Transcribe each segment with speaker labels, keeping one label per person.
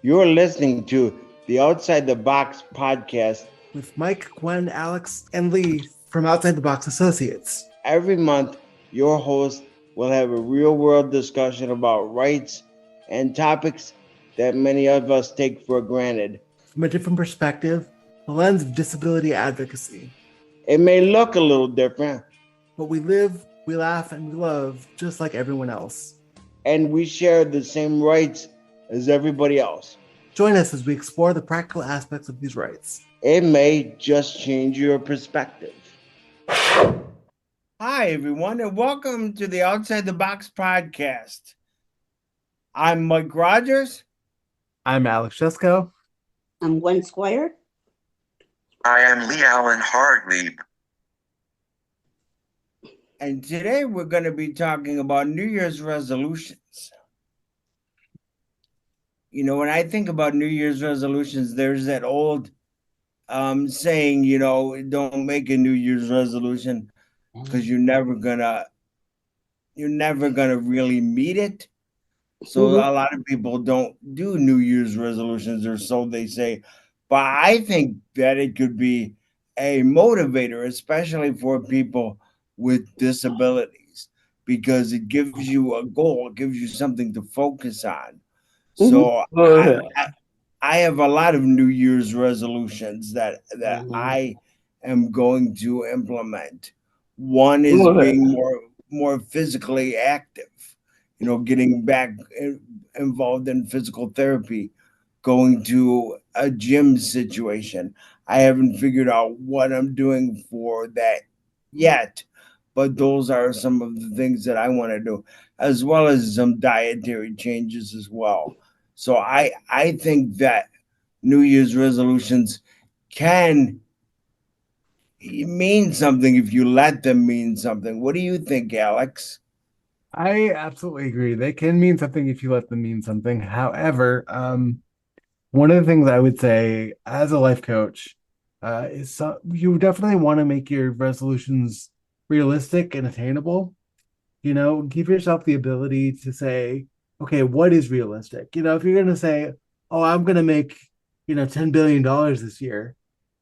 Speaker 1: You're listening to the Outside the Box podcast
Speaker 2: with Mike, Gwen, Alex, and Lee from Outside the Box Associates.
Speaker 1: Every month, your host will have a real-world discussion about rights and topics that many of us take for granted.
Speaker 2: From a different perspective, the lens of disability advocacy.
Speaker 1: It may look a little different,
Speaker 2: but we live, we laugh, and we love just like everyone else.
Speaker 1: And we share the same rights as everybody else.
Speaker 2: Join us as we explore the practical aspects of these rights.
Speaker 1: It may just change your perspective. Hi, everyone, and welcome to the Outside the Box podcast. I'm Mike Rogers.
Speaker 2: I'm Alex Jesko.
Speaker 3: I'm Gwen Squire.
Speaker 4: I am Lee Allen Hardley.
Speaker 1: And today we're going to be talking about New Year's resolutions. You know, when I think about New Year's resolutions, there's that old saying, you know, don't make a New Year's resolution because you're never gonna really meet it. So a lot of people don't do New Year's resolutions, or so they say. But I think that it could be a motivator, especially for people with disabilities, because it gives you a goal, it gives you something to focus on. So I have a lot of New Year's resolutions that I am going to implement. One is being more physically active, you know, getting back involved in physical therapy, going to a gym situation. I haven't figured out what I'm doing for that yet, but those are some of the things that I want to do, as well as some dietary changes as well. So I think that New Year's resolutions can mean something if you let them mean something. What do you think, Alex?
Speaker 2: I absolutely agree. They can mean something if you let them mean something. However, one of the things I would say as a life coach is you definitely want to make your resolutions realistic and attainable. You know, give yourself the ability to say, okay, what is realistic? You know, if you're going to say, oh, I'm going to make, $10 billion this year.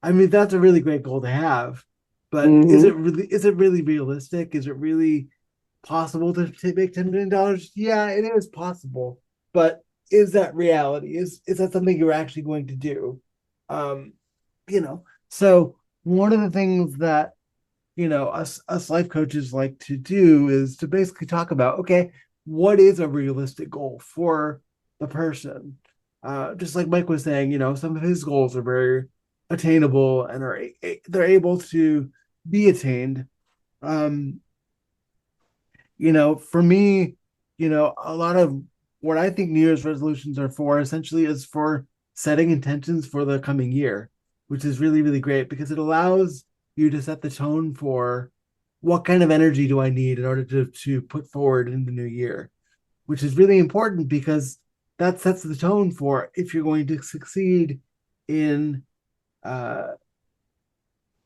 Speaker 2: I mean, that's a really great goal to have, but is it really realistic? Is it really possible to make $10 billion? Yeah, it is possible, but is that reality? Is that something you're actually going to do? So one of the things that, us life coaches like to do is to basically talk about, okay, what is a realistic goal for the person? Just like Mike was saying, some of his goals are very attainable and they're able to be attained. For me, a lot of what I think New Year's resolutions are for essentially is for setting intentions for the coming year, which is really, really great because it allows you to set the tone for what kind of energy do I need in order to put forward in the new year, which is really important because that sets the tone for if you're going to succeed in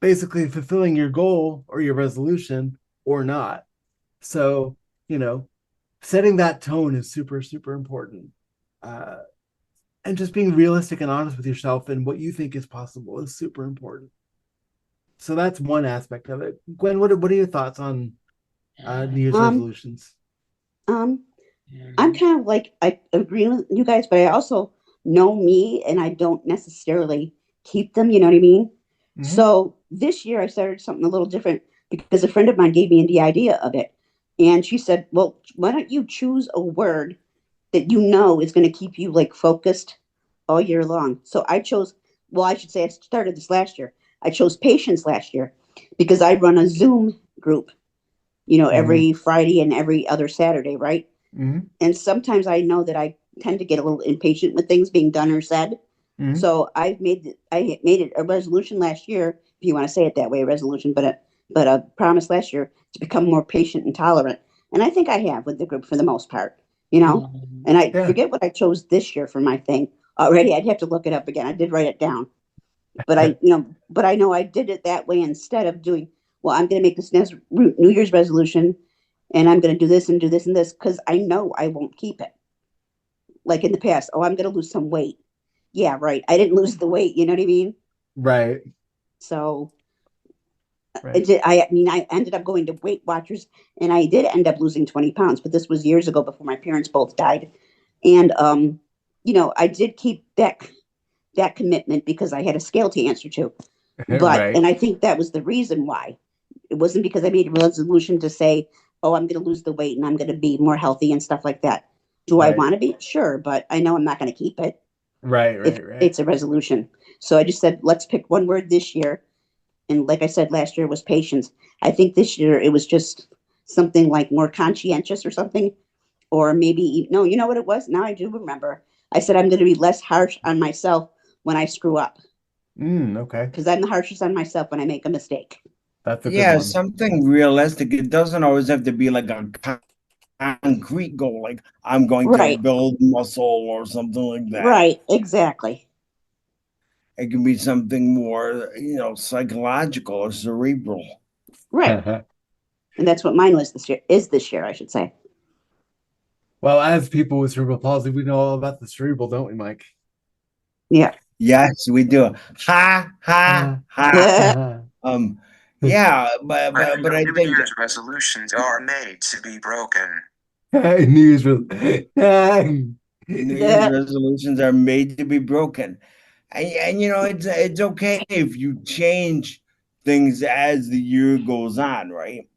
Speaker 2: basically fulfilling your goal or your resolution or not. So, setting that tone is super, super important. And just being realistic and honest with yourself and what you think is possible is super important. So that's one aspect of it. Gwen, what are your thoughts on New Year's resolutions?
Speaker 3: I'm kind of like, I agree with you guys, but I also know me and I don't necessarily keep them, you know what I mean? Mm-hmm. So this year I started something a little different because a friend of mine gave me the idea of it. And she said, well, why don't you choose a word that you know is going to keep you like focused all year long? So I chose, I should say I started this last year. I chose patience last year because I run a Zoom group, every Friday and every other Saturday, right? Mm-hmm. And sometimes I know that I tend to get a little impatient with things being done or said. Mm-hmm. So I made it a resolution last year, if you want to say it that way, a resolution, but a promise last year to become more patient and tolerant. And I think I have with the group for the most part, Mm-hmm. And I forget what I chose this year for my thing already. I'd have to look it up again. I did write it down. but I know I did it that way instead of doing, well, I'm going to make this next New Year's resolution and I'm going to do this and do this and this because I know I won't keep it. Like in the past, oh, I'm going to lose some weight. Yeah, right. I didn't lose the weight. You know what I mean?
Speaker 2: Right.
Speaker 3: So
Speaker 2: Right.
Speaker 3: I mean, I ended up going to Weight Watchers and I did end up losing 20 pounds, but this was years ago before my parents both died. And, I did keep that commitment because I had a scale to answer to.
Speaker 2: Right.
Speaker 3: And I think that was the reason why. It wasn't because I made a resolution to say, oh, I'm going to lose the weight and I'm going to be more healthy and stuff like that. Do I
Speaker 2: Right.
Speaker 3: want to be? Sure, but I know I'm not going to keep it
Speaker 2: Right.
Speaker 3: if
Speaker 2: Right. Right.
Speaker 3: it's a resolution. So I just said, let's pick one word this year. And like I said, last year was patience. I think this year it was just something like more conscientious or something. Or maybe, no, you know what it was? Now I do remember. I said, I'm going to be less harsh on myself when I screw up
Speaker 2: Okay.
Speaker 3: because I'm the harshest on myself when I make a mistake.
Speaker 2: That's a good
Speaker 1: Yeah,
Speaker 2: one.
Speaker 1: something realistic. It doesn't always have to be like a concrete goal, like I'm going to
Speaker 3: Right.
Speaker 1: build muscle or something like that.
Speaker 3: Right. Exactly.
Speaker 1: It can be something more, psychological or cerebral.
Speaker 3: Right. And that's what mine was this year, is this year, I should say.
Speaker 2: Well, as people with cerebral palsy, we know all about the cerebral, don't we, Mike?
Speaker 3: Yeah.
Speaker 1: Yes, we do. Ha ha ha. Um, yeah, but I
Speaker 4: New
Speaker 1: think
Speaker 4: Year's resolutions are made to be broken.
Speaker 2: New Year's
Speaker 1: New Year's resolutions are made to be broken. And it's okay if you change things as the year goes on, right?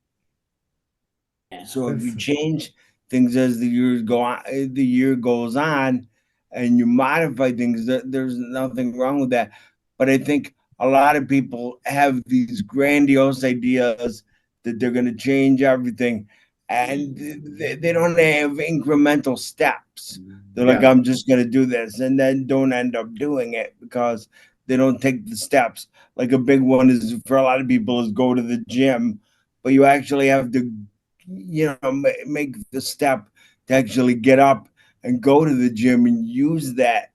Speaker 1: So if you change things as the year goes on, and you modify things, there's nothing wrong with that. But I think a lot of people have these grandiose ideas that they're going to change everything, and they don't have incremental steps. They're like,
Speaker 2: Yeah.
Speaker 1: I'm just going to do this, and then don't end up doing it because they don't take the steps. Like a big one is for a lot of people is go to the gym, but you actually have to make the step to actually get up and go to the gym and use that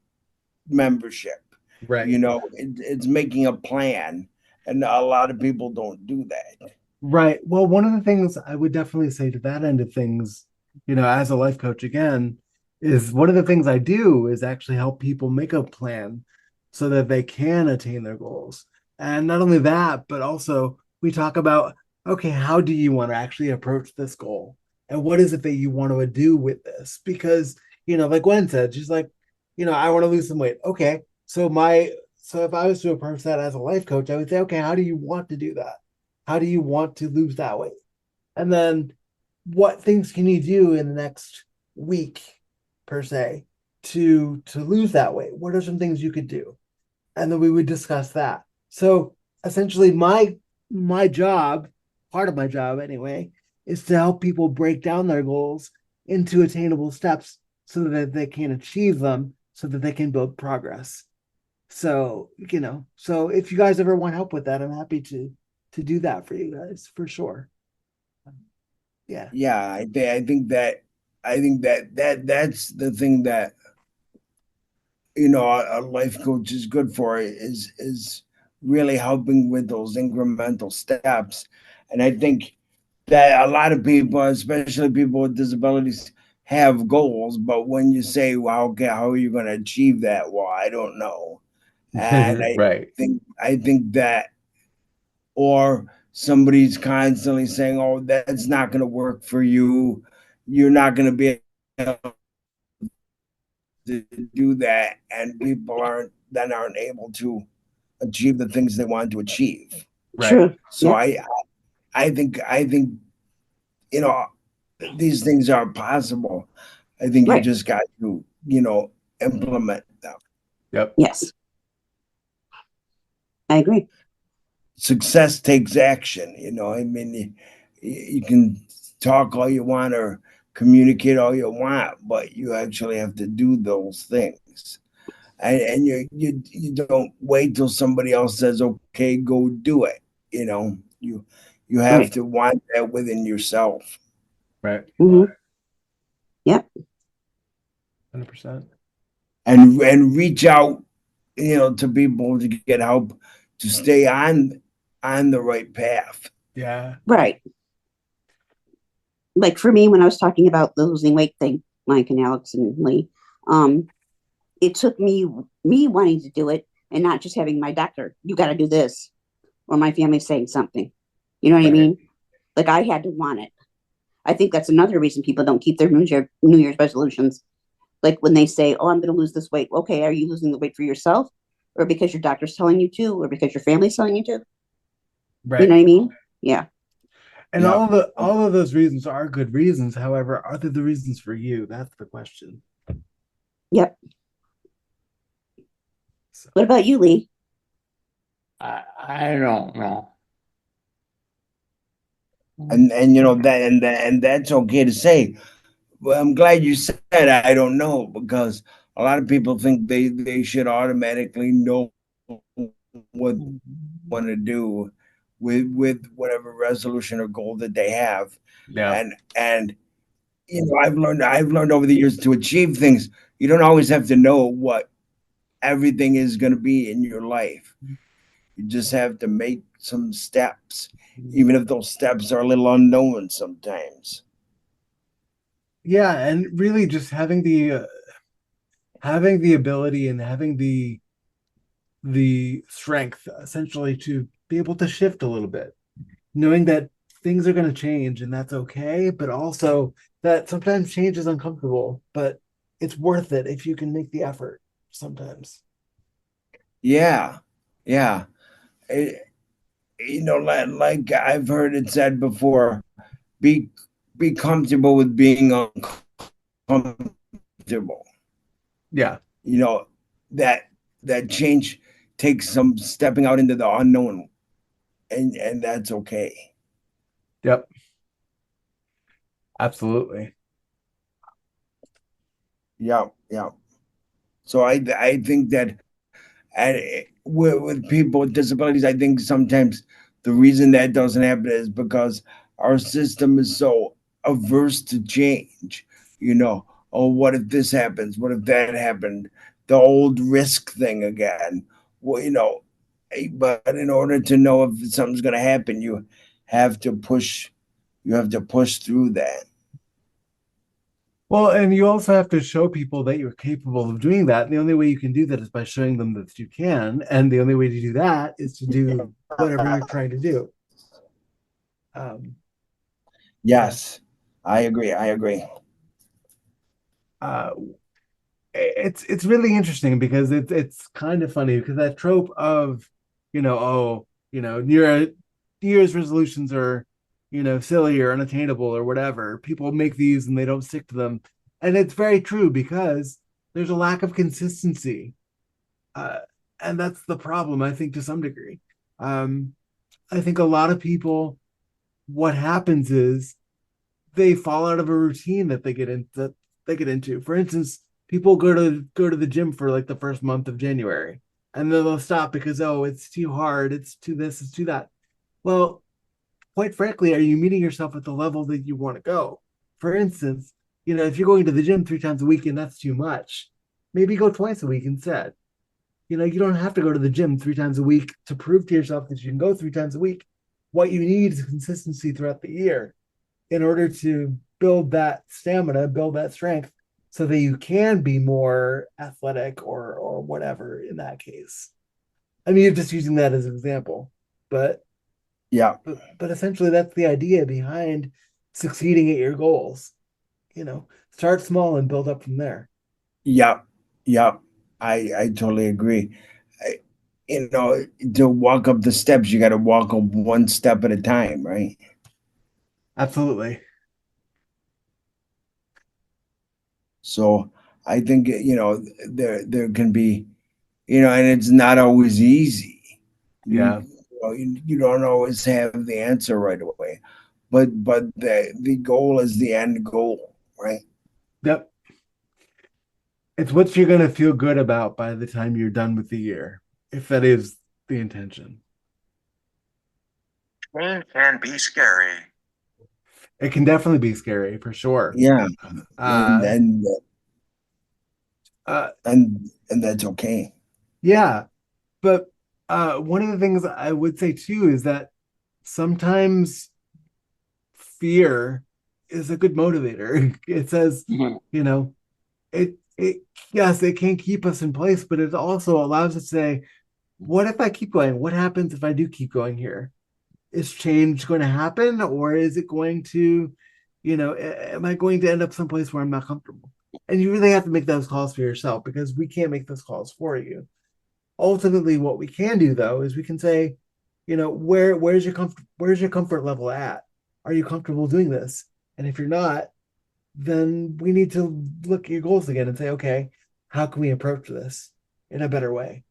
Speaker 1: membership.
Speaker 2: Right.
Speaker 1: It's making a plan, and a lot of people don't do that.
Speaker 2: Right. Well, one of the things I would definitely say to that end of things, as a life coach again, is one of the things I do is actually help people make a plan so that they can attain their goals. And not only that, but also we talk about, okay, how do you want to actually approach this goal? And what is it that you want to do with this? Because, like Gwen said, she's like, I want to lose some weight. Okay. So if I was to approach that as a life coach, I would say, okay, how do you want to do that? How do you want to lose that weight? And then what things can you do in the next week per se to lose that weight? What are some things you could do? And then we would discuss that. So essentially my job, part of my job anyway, is to help people break down their goals into attainable steps so that they can achieve them so that they can build progress. So, so if you guys ever want help with that, I'm happy to do that for you guys for sure. Yeah.
Speaker 1: Yeah, I think that's the thing that a life coach is good for, is really helping with those incremental steps. And I think that a lot of people, especially people with disabilities, have goals, but when you say, well, okay, how are you going to achieve that? Well, I don't know. And I
Speaker 2: Right.
Speaker 1: think that, or somebody's constantly saying, oh, that's not going to work for you. You're not going to be able to do that. And people aren't able to achieve the things they want to achieve.
Speaker 2: Right.
Speaker 3: True.
Speaker 1: So
Speaker 3: Yeah.
Speaker 1: I think you know these things are possible. I think you
Speaker 3: Right.
Speaker 1: just got to implement them.
Speaker 2: Yep.
Speaker 3: Yes. I agree.
Speaker 1: Success takes action. I mean, you can talk all you want or communicate all you want, but you actually have to do those things. And you don't wait till somebody else says, okay, go do it. You have
Speaker 3: Right.
Speaker 1: to want that within yourself.
Speaker 2: Right.
Speaker 3: Yep.
Speaker 2: 100%.
Speaker 1: And reach out to people to get help to stay on the right path.
Speaker 2: Yeah.
Speaker 3: Right. Like for me, when I was talking about the losing weight thing, Mike and Alex and Lee, um, it took me wanting to do it and not just having my doctor, you got to do this, or my family saying something. You know what I
Speaker 2: Right.
Speaker 3: mean? Like I had to want it. I think that's another reason people don't keep their New Year's resolutions. Like when they say, "Oh, I'm going to lose this weight." Okay, are you losing the weight for yourself, or because your doctor's telling you to, or because your family's telling you to? You know
Speaker 2: Right.
Speaker 3: what I mean? Yeah.
Speaker 2: And
Speaker 1: Yeah.
Speaker 2: all of those reasons are good reasons. However, are they the reasons for you? That's the question.
Speaker 3: Yep.
Speaker 2: So,
Speaker 3: What about you, Lee?
Speaker 5: I don't know.
Speaker 1: And that's okay to say. Well, I'm glad you said I don't know, because a lot of people think they should automatically know what they want to do with whatever resolution or goal that they have.
Speaker 2: yeah.
Speaker 1: And I've learned over the years to achieve things. You don't always have to know what everything is going to be in your life. You just have to make some steps, even if those steps are a little unknown sometimes.
Speaker 2: Yeah, and really just having the ability and having the strength essentially to be able to shift a little bit, knowing that things are going to change and that's okay, but also that sometimes change is uncomfortable, but it's worth it if you can make the effort sometimes.
Speaker 1: Yeah, yeah. Eh, like I've heard it said before, be be comfortable with being uncomfortable.
Speaker 2: Yeah.
Speaker 1: You know that that change takes some stepping out into the unknown, and that's okay.
Speaker 2: Yep. Absolutely.
Speaker 1: Yeah, yeah. So I think that with people with disabilities, I think sometimes the reason that doesn't happen is because our system is so averse to change. You know, oh, what if this happens? What if that happened? The old risk thing again. Well, but in order to know if something's going to happen, have to push. You have to push through that.
Speaker 2: Well, and you also have to show people that you're capable of doing that. And the only way you can do that is by showing them that you can. And the only way to do that is to do whatever you're trying to do. Um, yeah.
Speaker 1: Yes, I agree. I agree.
Speaker 2: Uh, it's really interesting because it's kind of funny because that trope of, oh, New Year's resolutions are, silly or unattainable or whatever. People make these and they don't stick to them. And it's very true because there's a lack of consistency. Uh, and that's the problem, I think, to some degree. Um, I think a lot of people, what happens is they fall out of a routine that they get into. For instance, people go to the gym for like the first month of January, and then they'll stop because it's too hard, it's too this, it's too that. Well, quite frankly, are you meeting yourself at the level that you want to go? For instance, if you're going to the gym 3 times a week and that's too much, maybe go twice a week instead. You don't have to go to the gym 3 times a week to prove to yourself that you can go 3 times a week. What you need is consistency throughout the year in order to build that stamina, build that strength, so that you can be more athletic or whatever in that case. I mean, you're just using that as an example, but
Speaker 1: Yeah.
Speaker 2: but essentially that's the idea behind succeeding at your goals. Start small and build up from there.
Speaker 1: Yep, yep. I totally agree. I, to walk up the steps, you got to walk up one step at a time, right?
Speaker 2: Absolutely.
Speaker 1: So I think there can be, and it's not always easy. You
Speaker 2: Yeah.
Speaker 1: you don't always have the answer right away, but the goal is the end goal, right?
Speaker 2: Yep. It's what you're going to feel good about by the time you're done with the year, if that is the intention.
Speaker 4: Change can be scary.
Speaker 2: It can definitely be scary for sure.
Speaker 1: Yeah, and
Speaker 2: Uh,
Speaker 1: and
Speaker 2: uh,
Speaker 1: and and that's okay.
Speaker 2: Yeah, but one of the things I would say too is that sometimes fear is a good motivator. It says,
Speaker 3: Mhm.
Speaker 2: you know, it yes, it can keep us in place, but it also allows us to say, what if I keep going? What happens if I do keep going here? Is change going to happen, or is it going to, am I going to end up someplace where I'm not comfortable? And you really have to make those calls for yourself because we can't make those calls for you. Ultimately, what we can do though is we can say, where's your comfort level at? Are you comfortable doing this? And if you're not, then we need to look at your goals again and say, okay, how can we approach this in a better way?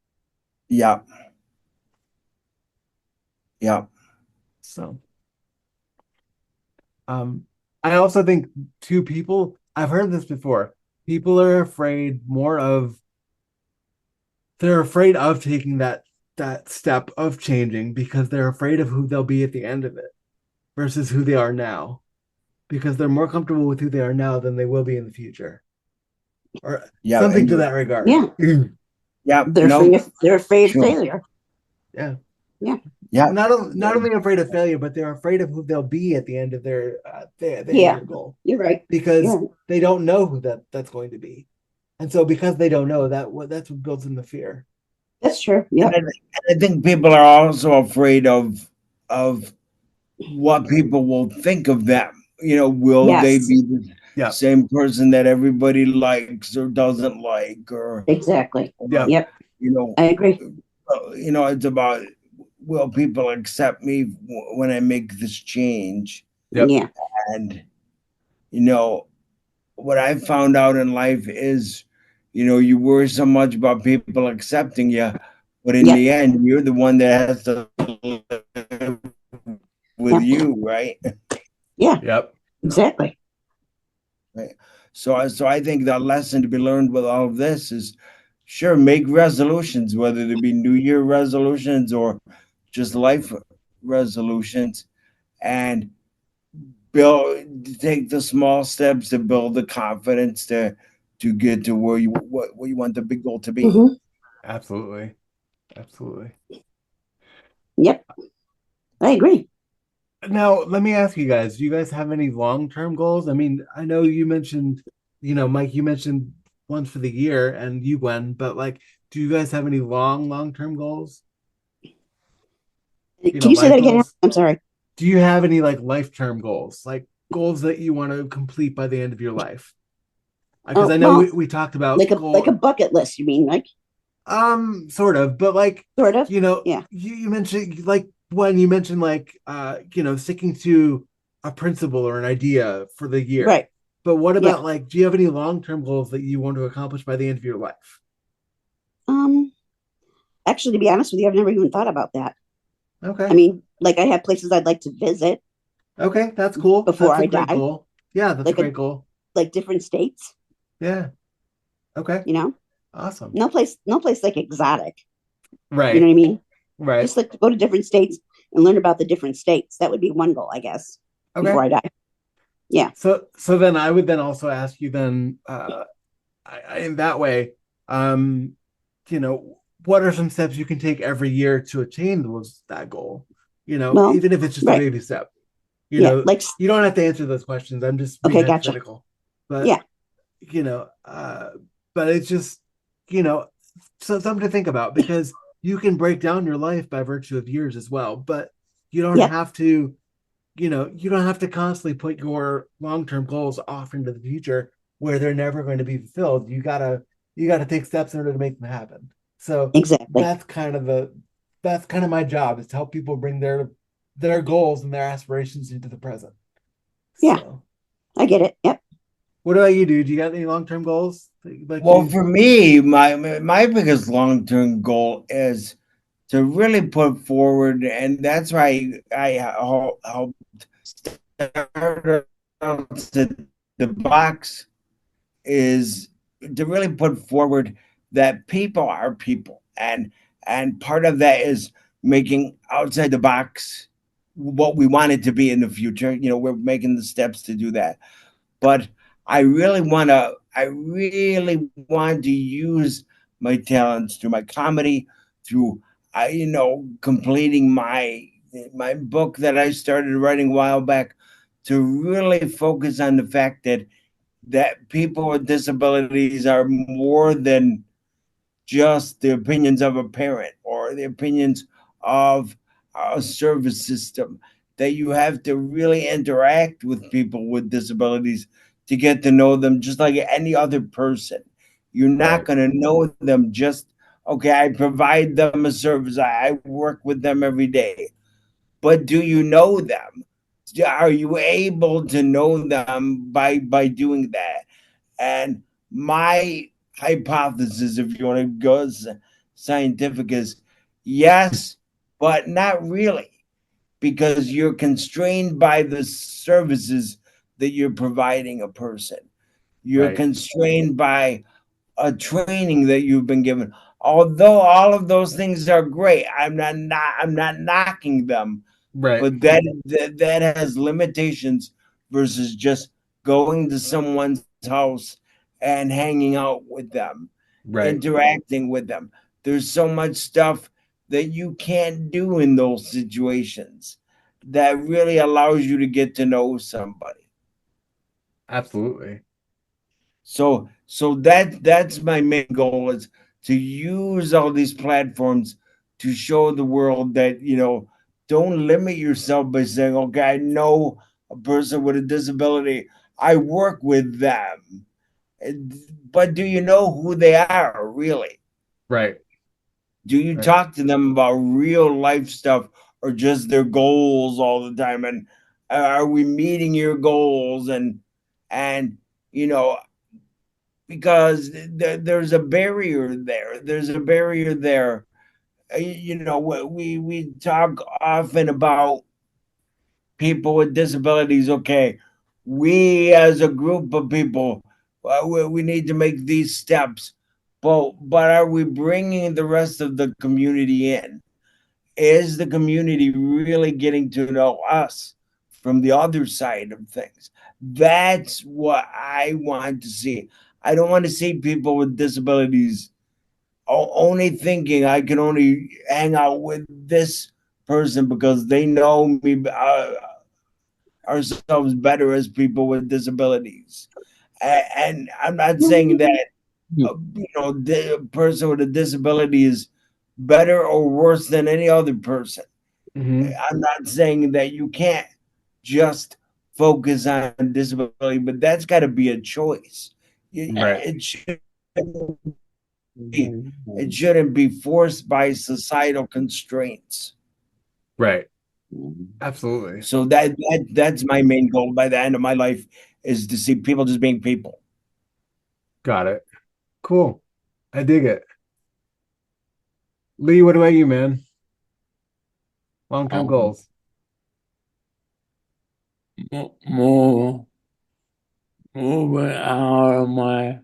Speaker 1: Yeah. Yeah.
Speaker 2: So, I also think two people, I've heard this before. People are afraid more of they're afraid of taking that step of changing because they're afraid of who they'll be at the end of it versus who they are now because they're more comfortable with who they are now than they will be in the future or
Speaker 1: Yeah.
Speaker 2: something
Speaker 1: And
Speaker 2: to
Speaker 1: you're,
Speaker 2: that regard.
Speaker 3: Yeah.
Speaker 1: yeah.
Speaker 3: They're
Speaker 1: No,
Speaker 3: afraid of, they're afraid of
Speaker 1: sure.
Speaker 3: failure.
Speaker 2: Yeah.
Speaker 3: Yeah.
Speaker 1: Yeah.
Speaker 2: Not only afraid of failure, but they're afraid of who they'll be at the end of the end of
Speaker 3: Yeah.
Speaker 2: their goal
Speaker 3: You're right.
Speaker 2: because
Speaker 3: Yeah.
Speaker 2: they don't know who that's going to be, and so because they don't know that's what builds in the fear.
Speaker 3: That's true.
Speaker 1: And
Speaker 3: Yep.
Speaker 1: I think people are also afraid of what people will think of them. Will they
Speaker 3: Yes.
Speaker 1: be the
Speaker 2: Yeah,
Speaker 1: same person that everybody likes or doesn't like,
Speaker 3: Exactly.
Speaker 2: yeah,
Speaker 1: or
Speaker 3: Yep.
Speaker 1: you know,
Speaker 3: I agree.
Speaker 1: it's about, will people accept me when I make this change?
Speaker 2: yep,
Speaker 3: Yeah.
Speaker 1: And you know, what I found out in life is, you worry so much about people accepting you, but in
Speaker 3: Yep.
Speaker 1: the end, you're the one that has to live with
Speaker 3: Yep.
Speaker 1: you, right?
Speaker 3: Yeah.
Speaker 2: yep,
Speaker 3: Exactly.
Speaker 1: Right. So I think the lesson to be learned with all of this is, sure, make resolutions, whether they be New Year resolutions or just life resolutions, and take the small steps to build the confidence to get to where you want the big goal to be.
Speaker 3: Hmm.
Speaker 2: absolutely, absolutely.
Speaker 3: Yep. I agree.
Speaker 2: Now, let me ask you guys: do you guys have any long-term goals? I mean, I know you mentioned, Mike, you mentioned ones for the year, and you, Gwen, but like, do you guys have any long-term goals?
Speaker 3: Can you say
Speaker 2: Life
Speaker 3: that again?
Speaker 2: goals?
Speaker 3: I'm sorry.
Speaker 2: Do you have any like life term goals, like goals that you want to complete by the end of your life? Because
Speaker 3: Oh,
Speaker 2: I know
Speaker 3: well,
Speaker 2: we talked about
Speaker 3: like a bucket list, you mean? Like
Speaker 2: sort of, but like,
Speaker 3: sort of? Yeah.
Speaker 2: you mentioned like when you mentioned like sticking to a principle or an idea for the year.
Speaker 3: Right.
Speaker 2: But what
Speaker 3: Yeah.
Speaker 2: about like, do you have any long term goals that you want to accomplish by the end of your life?
Speaker 3: Um, Actually, to be honest with you, I've never even thought about that. I
Speaker 2: Okay.
Speaker 3: mean, like I have places I'd like to visit
Speaker 2: Okay, that's cool.
Speaker 3: before
Speaker 2: That's a
Speaker 3: I
Speaker 2: great
Speaker 3: die,
Speaker 2: goal. Yeah, that's a
Speaker 3: like
Speaker 2: great goal.
Speaker 3: different states,
Speaker 2: Yeah. Okay.
Speaker 3: you know?
Speaker 2: Awesome.
Speaker 3: No place like exotic. You know
Speaker 2: Right.
Speaker 3: what I mean?
Speaker 2: Right.
Speaker 3: Just like to go to different states and learn about the different states. That would be one goal, I guess,
Speaker 2: Okay.
Speaker 3: before I die. Yeah.
Speaker 2: So then I would then also ask you then in that way, um, what are some steps you can take every year to attain that goal?
Speaker 3: Well,
Speaker 2: Even if it's just a
Speaker 3: right.
Speaker 2: baby step.
Speaker 3: Yeah. Like,
Speaker 2: You don't have to answer those questions. I'm just being
Speaker 3: okay, gotcha.
Speaker 2: hypothetical. But
Speaker 3: Yeah.
Speaker 2: you know, uh, but it's just, you know, so something to think about because you can break down your life by virtue of years as well. But you don't
Speaker 3: Yep.
Speaker 2: have to you don't have to constantly put your long-term goals off into the future where they're never going to be fulfilled. You gotta take steps in order to make them happen. So
Speaker 3: Exactly.
Speaker 2: that's kind of my job is to help people bring their goals and their aspirations into the present.
Speaker 3: Yeah.
Speaker 2: So
Speaker 3: I get it. Yep.
Speaker 2: what about you, dude? Do you got any long-term goals that you'd like
Speaker 1: Well,
Speaker 2: to?
Speaker 1: for me, my biggest long term goal is to really put forward, and that's why I helped start the box, is to really put forward that people are people, and part of that is making outside the box what we want it to be in the future. We're making the steps to do that, but I really want to use my talents through my comedy, through completing my book that I started writing a while back, to really focus on the fact that people with disabilities are more than just the opinions of a parent or the opinions of a service system, that you have to really interact with people with disabilities to get to know them just like any other person. You're not
Speaker 2: Right.
Speaker 1: going to know them just, okay, I provide them a service, I work with them every day. But do you know them? Are you able to know them by doing that? And my hypothesis, if you want to go scientific, is yes, but not really, because you're constrained by the services that you're providing a person. You're
Speaker 2: Right.
Speaker 1: constrained by a training that you've been given. Although all of those things are great, I'm not knocking them,
Speaker 2: Right.
Speaker 1: but that has limitations versus just going to someone's house and hanging out with them,
Speaker 2: Right.
Speaker 1: interacting with them. There's so much stuff that you can't do in those situations that really allows you to get to know somebody.
Speaker 2: Absolutely.
Speaker 1: So that's my main goal, is to use all these platforms to show the world that, don't limit yourself by saying, okay, I know a person with a disability, I work with them. But do you know who they are really?
Speaker 2: Right.
Speaker 1: Do you
Speaker 2: Right.
Speaker 1: talk to them about real life stuff, or just their goals all the time? And are we meeting your goals? And you know because there's a barrier there. There's a barrier there. We talk often about people with disabilities. Okay, we as a group of people, we need to make these steps, but are we bringing the rest of the community in? Is the community really getting to know us from the other side of things? That's what I want to see. I don't want to see people with disabilities only thinking I can only hang out with this person because they know me, ourselves better as people with disabilities. And I'm not saying that the person with a disability is better or worse than any other person.
Speaker 2: Hmm.
Speaker 1: I'm not saying that you can't just focus on disability, but that's got to be a choice.
Speaker 2: Right.
Speaker 1: It shouldn't be forced by societal constraints.
Speaker 2: Right. Absolutely.
Speaker 1: So that's my main goal by the end of my life, is to see people just being people.
Speaker 2: Got it. Cool. I dig it. Lee, what about you, man? Long-term
Speaker 5: Um,
Speaker 2: goals.
Speaker 5: more moving out of my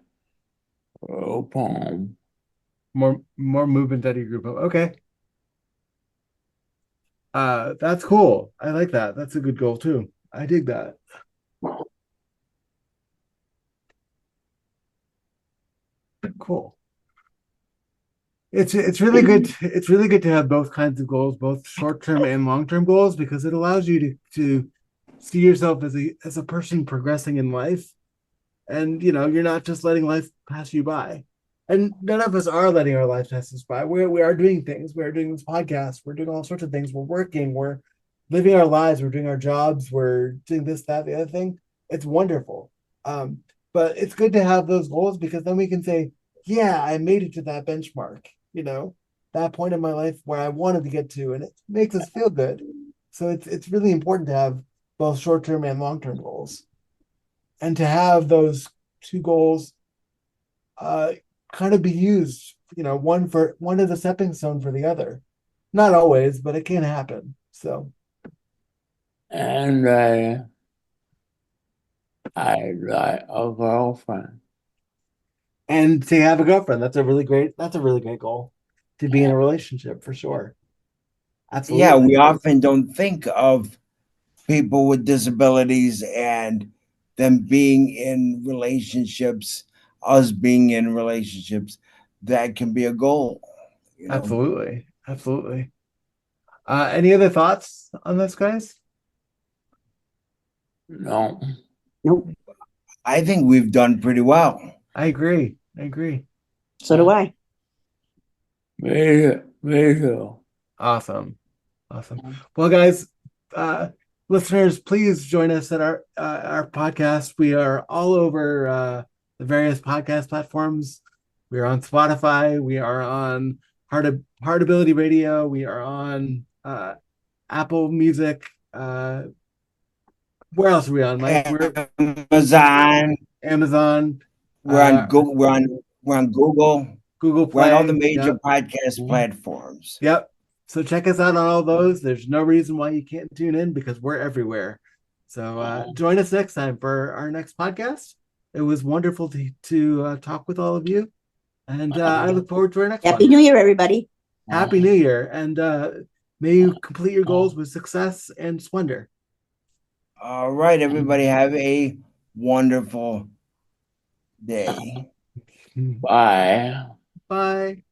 Speaker 5: home.
Speaker 2: More movement out of your group. Okay. That's cool. I like that. That's a good goal too. I dig that. Cool. It's really good. It's really good to have both kinds of goals, both short-term and long-term goals, because it allows you to see yourself as a person progressing in life. And you're not just letting life pass you by. And none of us are letting our life pass us by. We are doing things. We are doing this podcast. We're doing all sorts of things. We're working. We're living our lives. We're doing our jobs. We're doing this, that, the other thing. It's wonderful. Um, but it's good to have those goals, because then we can say, yeah, I made it to that benchmark, that point in my life where I wanted to get to, and it makes us feel good. So it's really important to have both short-term and long-term goals, and to have those two goals uh kind of be used, one as a stepping stone for the other. Not always, but it can happen. So,
Speaker 5: And I like a girlfriend.
Speaker 2: and to have a girlfriend, that's a really great goal, to be in a relationship for sure.
Speaker 1: Yeah,
Speaker 2: Absolutely.
Speaker 1: we often don't think of people with disabilities and them being in relationships, us being in relationships. that can be a goal. You know?
Speaker 2: Absolutely. Absolutely. Any other thoughts on this, guys?
Speaker 5: No.
Speaker 3: Nope.
Speaker 1: I think we've done pretty well.
Speaker 2: I agree. I agree.
Speaker 3: So do I.
Speaker 5: Me too.
Speaker 2: Awesome. Awesome. Well, guys, listeners, please join us at our podcast. We are all over the various podcast platforms. We are on Spotify. We are on Heartability Radio. We are on Apple Music. Where else are we on, Mike? We're
Speaker 1: Amazon.
Speaker 2: Amazon,
Speaker 1: We're on Go. We're on Google.
Speaker 2: Google
Speaker 1: We're on all
Speaker 2: Play.
Speaker 1: the major
Speaker 2: Yep.
Speaker 1: podcast platforms.
Speaker 2: Yep. So check us out on all those. There's no reason why you can't tune in because we're everywhere. So join us next time for our next podcast. It was wonderful to talk with all of you. And I look forward to our next
Speaker 3: Happy
Speaker 2: one.
Speaker 3: New Year, everybody.
Speaker 2: Happy New Year. And may you complete your goals with success and splendor.
Speaker 1: All right, everybody, have a wonderful day.
Speaker 5: Bye.
Speaker 2: Bye.